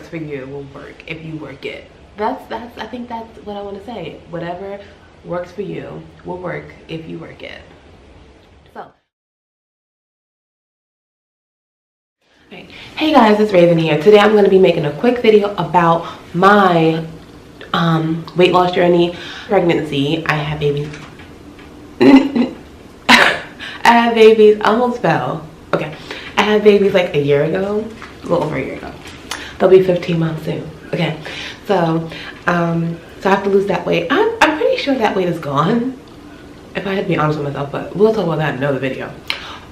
works for you will work if you work it. I think that's what I want to say. Whatever works for you will work if you work it. So, right. Hey guys, it's Raven here. Today I'm going to be making a quick video about my weight loss journey, pregnancy. I have babies. I had babies, almost fell. Okay. I had babies like a year ago, a little over a year ago. They'll be 15 months soon. Okay. So I have to lose that weight. I'm pretty sure that weight is gone, if I had to be honest with myself, but we'll talk about that in another video.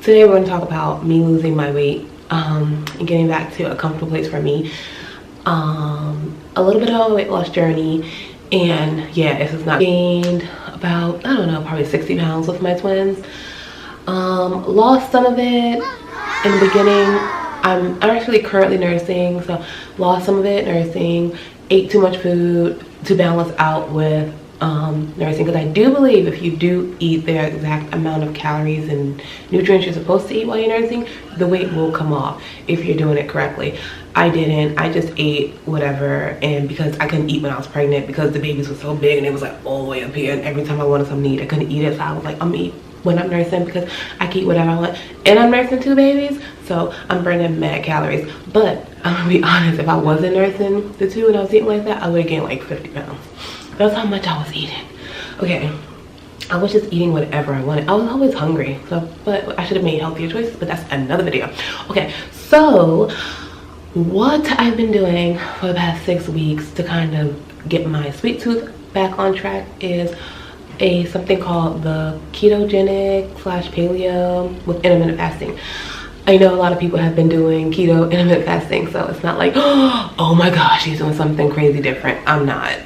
Today we're going to talk about me losing my weight and getting back to a comfortable place for me. A little bit of a weight loss journey, and yeah, this is not gained about, I don't know, probably 60 pounds with my twins. Lost some of it in the beginning. I'm actually currently nursing, so lost some of it nursing. Ate too much food to balance out with nursing, because I do believe if you do eat the exact amount of calories and nutrients you're supposed to eat while you're nursing, the weight will come off if you're doing it correctly. I didn't. I just ate whatever, and because I couldn't eat when I was pregnant because the babies were so big and it was like all the way up here, and every time I wanted something to eat I couldn't eat it, so I was like, I'm gonna eat when I'm nursing because I can eat whatever I want, and I'm nursing 2 babies, so I'm burning mad calories. But I'm gonna be honest, if I wasn't nursing the 2 and I was eating like that, I would have gained like 50 pounds. That's how much I was eating. Okay, I was just eating whatever I wanted. I was always hungry, so, but I should have made healthier choices, but that's another video. Okay, so what I've been doing for the past 6 weeks to kind of get my sweet tooth back on track is something called the ketogenic / paleo with intermittent fasting. I know a lot of people have been doing keto intermittent fasting, so it's not like, oh my gosh, she's doing something crazy different. I'm not.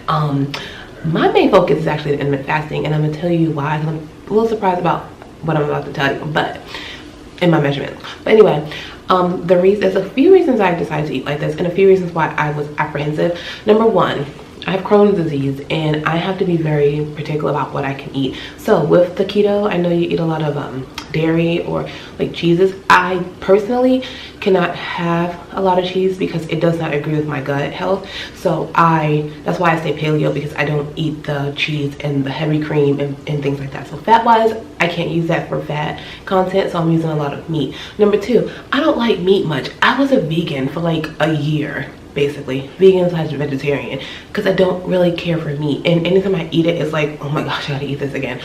My main focus is actually the intermittent fasting, and I'm gonna tell you why. I'm a little surprised about what I'm about to tell you, but in my measurements. But anyway, there's a few reasons I decided to eat like this, and a few reasons why I was apprehensive. Number one, I have Crohn's disease, and I have to be very particular about what I can eat. So with the keto, I know you eat a lot of dairy or like cheeses. I personally cannot have a lot of cheese because it does not agree with my gut health. So that's why I say paleo, because I don't eat the cheese and the heavy cream and things like that. So fat wise, I can't use that for fat content, so I'm using a lot of meat. Number two, I don't like meat much. I was a vegan for like a year. Basically vegan / vegetarian, because I don't really care for meat, and anytime I eat it, it's like, oh my gosh, I gotta eat this again.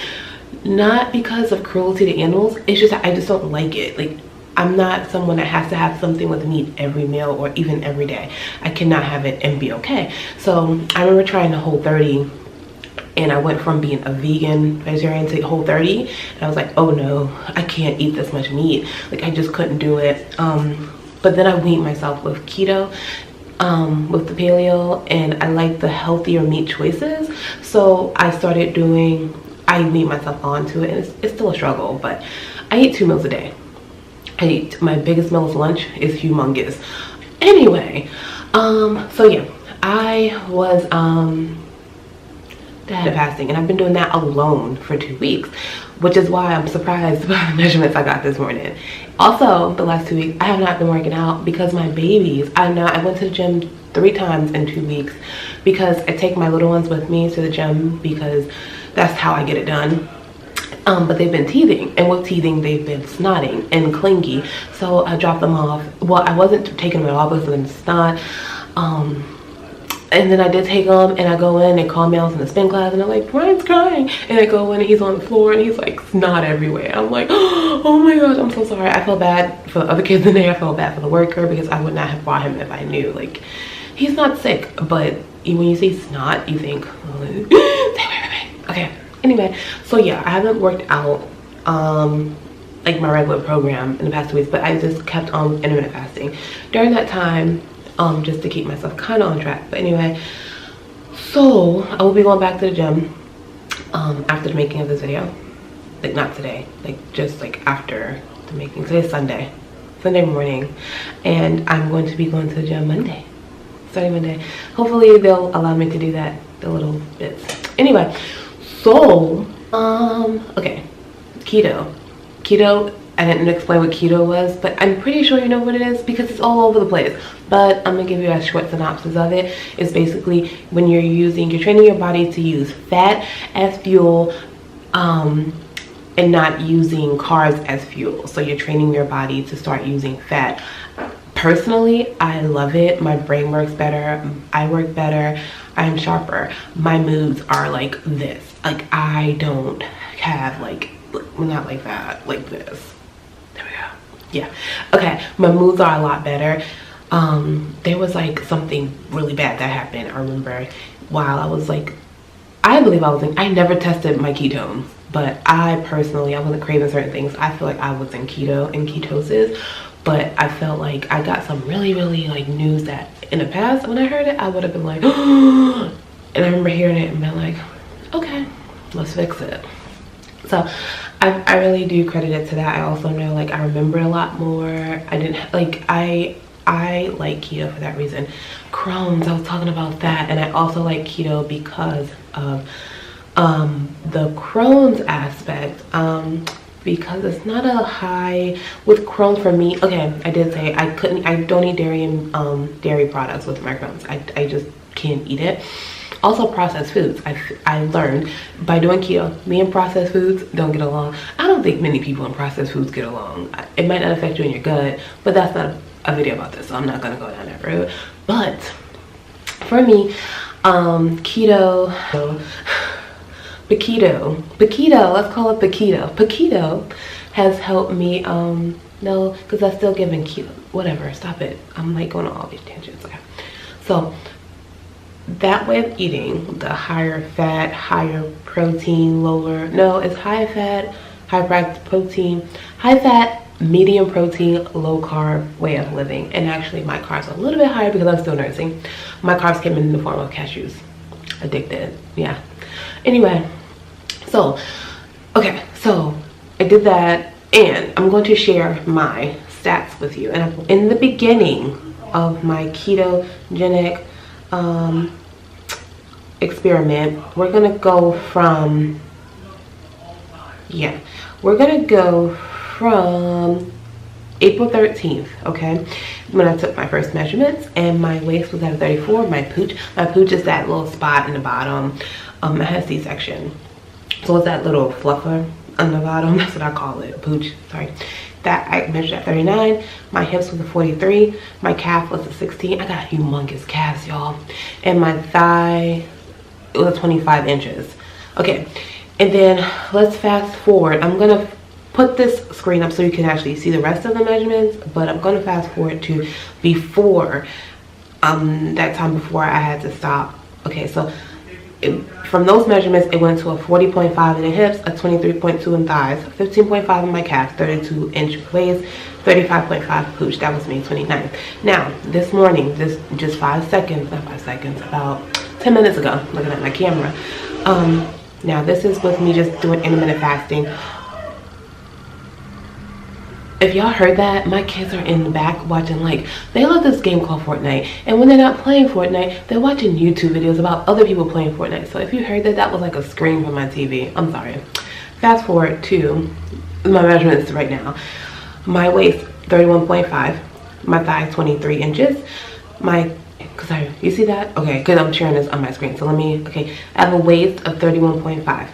Not because of cruelty to animals, it's just that I just don't like it. Like, I'm not someone that has to have something with meat every meal or even every day. I cannot have it and be okay. So I remember trying the Whole30, and I went from being a vegan vegetarian to Whole30, and I was like, oh no, I can't eat this much meat. Like, I just couldn't do it. But then I weaned myself with keto, with the paleo, and I like the healthier meat choices, so I weaned myself onto it, and it's still a struggle, but I eat 2 meals a day. My biggest meal is lunch, is humongous. Anyway, so yeah, I was fasting, and I've been doing that alone for 2 weeks, which is why I'm surprised by the measurements I got this morning. Also, the last 2 weeks I have not been working out because my babies, I went to the gym 3 times in 2 weeks because I take my little ones with me to the gym because that's how I get it done. But they've been teething, and with teething they've been snotting and clingy, so I dropped them off. Well, I wasn't taking them at all because of the snot. And then I did take them, and I go in and call me. I was in the spin class, and I'm like, Brian's crying. And I go in, and he's on the floor, and he's like snot everywhere. I'm like, oh my gosh, I'm so sorry. I feel bad for the other kids in there. I felt bad for the worker because I would not have brought him if I knew. Like, he's not sick, but when you see snot, you think, okay. Anyway, so yeah, I haven't worked out like my regular program in the past 2 weeks, but I just kept on intermittent fasting during that time. Just to keep myself kind of on track. But anyway, so I will be going back to the gym after the making of this video. Like, not today, like just like after the making. Today's Sunday morning, and I'm going to be going to the gym starting Monday. Hopefully they'll allow me to do that a little bit. Anyway, so okay, keto I didn't explain what keto was, but I'm pretty sure you know what it is because it's all over the place. But I'm gonna give you a short synopsis of it. It's basically when you're training your body to use fat as fuel, and not using carbs as fuel. So you're training your body to start using fat. Personally, I love it. My brain works better. I work better. I'm sharper. My moods are like this. Like I don't have like, not like that, like this. There we go. Yeah. Okay. My moods are a lot better. There was like something really bad that happened. I remember while I was like, I never tested my ketones, but I wasn't craving certain things. I feel like I was in ketosis, but I felt like I got some really, really like news that in the past when I heard it, I would have been like, and I remember hearing it and being like, okay, let's fix it. So I really do credit it to that. I also know like I remember a lot more. I like keto for that reason. Crohn's, I was talking about that, and I also like keto because of the Crohn's aspect, because it's not a high with Crohn's for me. Okay, I did say I don't eat dairy and dairy products with my Crohn's. I just can't eat it. Also processed foods. I learned by doing keto, me and processed foods don't get along. I don't think many people in processed foods get along. It might not affect you in your gut, but that's not a video about this, so I'm not gonna go down that road. But for me, keto, let's call it Keto has helped me, no, because I'm still giving keto, whatever, stop it. I'm like going on all these tangents. Okay. So that way of eating, the higher fat, higher protein, it's high fat, high fat, medium protein, low carb way of living. And actually my carbs are a little bit higher because I'm still nursing. My carbs came in the form of cashews. Addicted, yeah. Anyway, so okay, so I did that, and I'm going to share my stats with you. And in the beginning of my ketogenic experiment, we're gonna go from April 13th, okay, when I took my first measurements, and my waist was at 34. My pooch is that little spot in the bottom. It has C-section, so it's that little fluffer on the bottom. That's what I call it, pooch. Sorry. That I measured at 39. My hips was a 43. My calf was a 16. I got humongous calves, y'all, and my thigh, it was 25 inches. Okay, and then let's fast forward. I'm gonna put this screen up so you can actually see the rest of the measurements, but I'm gonna fast forward to before, that time before I had to stop. Okay, so from those measurements, it went to a 40.5 in the hips, a 23.2 in thighs, 15.5 in my calves, 32-inch waist, 35.5 pooch. That was May 29th. Now, this morning, just 5 seconds, not 5 seconds, about 10 minutes ago, looking at my camera. Now, this is with me just doing intermittent fasting. If y'all heard that, my kids are in the back watching, like, they love this game called Fortnite, and when they're not playing Fortnite, they're watching YouTube videos about other people playing Fortnite. So if you heard that, that was like a scream from my TV. I'm sorry. Fast forward to my measurements right now. My waist, 31.5. My thigh, 23 inches. You see that? Okay, because I'm sharing this on my screen. So I have a waist of 31.5.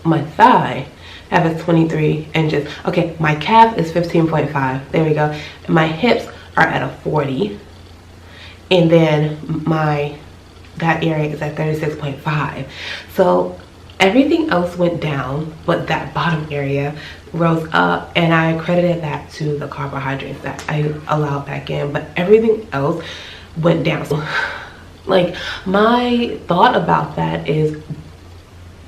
My thigh, I have a 23 inches. Okay, my calf is 15.5. There we go. My hips are at a 40. And then that area is at 36.5. So everything else went down, but that bottom area rose up, and I credited that to the carbohydrates that I allowed back in, but everything else went down. So, like, my thought about that is,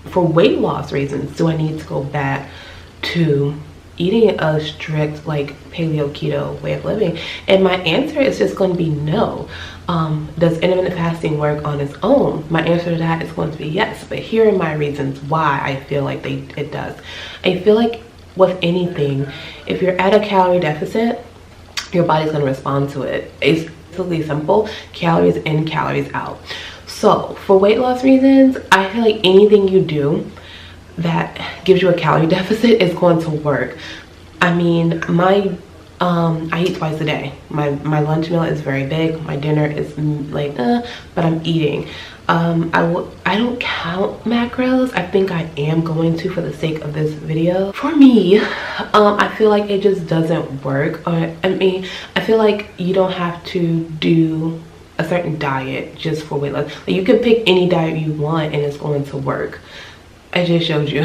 for weight loss reasons, do I need to go back to eating a strict, like, paleo keto way of living? And my answer is just going to be no. Does intermittent fasting work on its own? My answer to that is going to be yes, but here are my reasons why I feel like it does. I feel like with anything, if you're at a calorie deficit, your body's going to respond to it. It's really simple: calories in, calories out. So for weight loss reasons, I feel like anything you do that gives you a calorie deficit is going to work. I mean, I eat twice a day. My lunch meal is very big. My dinner is like, but I'm eating. I don't count macros. I think I am going to for the sake of this video. For me, I feel like it just doesn't work. I mean, I feel like you don't have to do a certain diet just for weight loss. Like, you can pick any diet you want and it's going to work. I just showed you.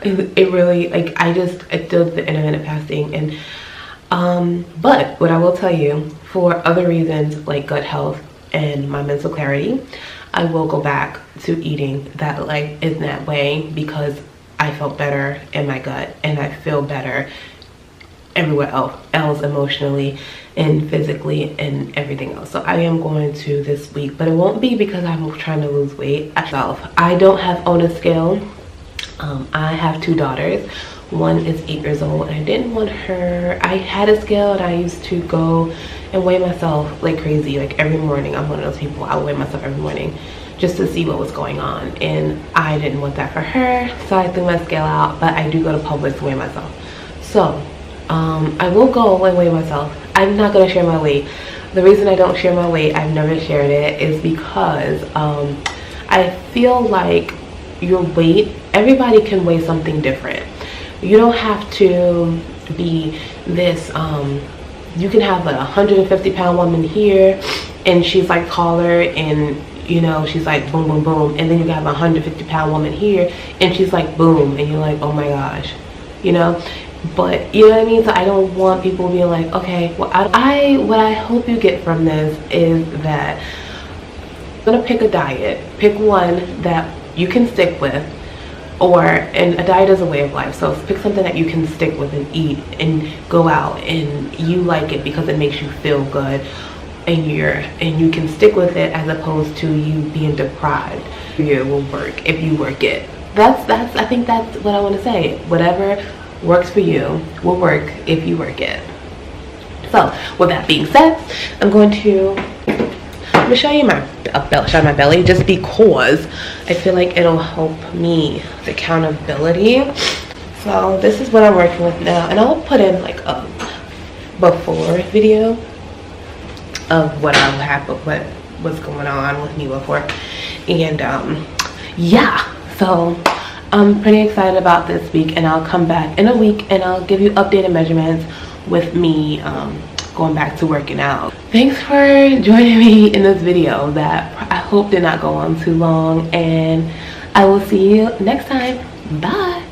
It really, like, I did the intermittent fasting, and but what I will tell you, for other reasons like gut health and my mental clarity, I will go back to eating that, like, in that way, because I felt better in my gut and I feel better everywhere else emotionally and physically and everything else. So I am going to this week, but it won't be because I'm trying to lose weight myself. I don't have on a scale. I have 2 daughters. One is 8 years old, and I didn't want her. I had a scale and I used to go and weigh myself like crazy, like every morning. I'm one of those people. I would weigh myself every morning just to see what was going on, and I didn't want that for her, so I threw my scale out. But I do go to Publix to weigh myself, so I will go and weigh myself. I'm not going to share my weight. The reason I don't share my weight, I've never shared it, is because I feel like your weight, everybody can weigh something different. You don't have to be this, you can have a 150-pound woman here and she's like taller, and you know, she's like boom boom boom, and then you got a 150-pound woman here and she's like boom, and you're like, oh my gosh, you know. But you know what I mean? So I don't want people being like, okay, well, what I hope you get from this is that I'm gonna pick a diet, pick one that you can stick with, and a diet is a way of life. So pick something that you can stick with and eat and go out and you like it because it makes you feel good, and you can stick with it, as opposed to you being deprived. It will work if you work it. I think that's what I want to say. Whatever works for you will work if you work it. So with that being said, I'm going to show you my belly, just because I feel like it'll help me with accountability. So this is what I'm working with now, and I'll put in like a before video of what was going on with me before, and yeah, so I'm pretty excited about this week, and I'll come back in a week and I'll give you updated measurements with me going back to working out. Thanks for joining me in this video that I hope did not go on too long, and I will see you next time. Bye.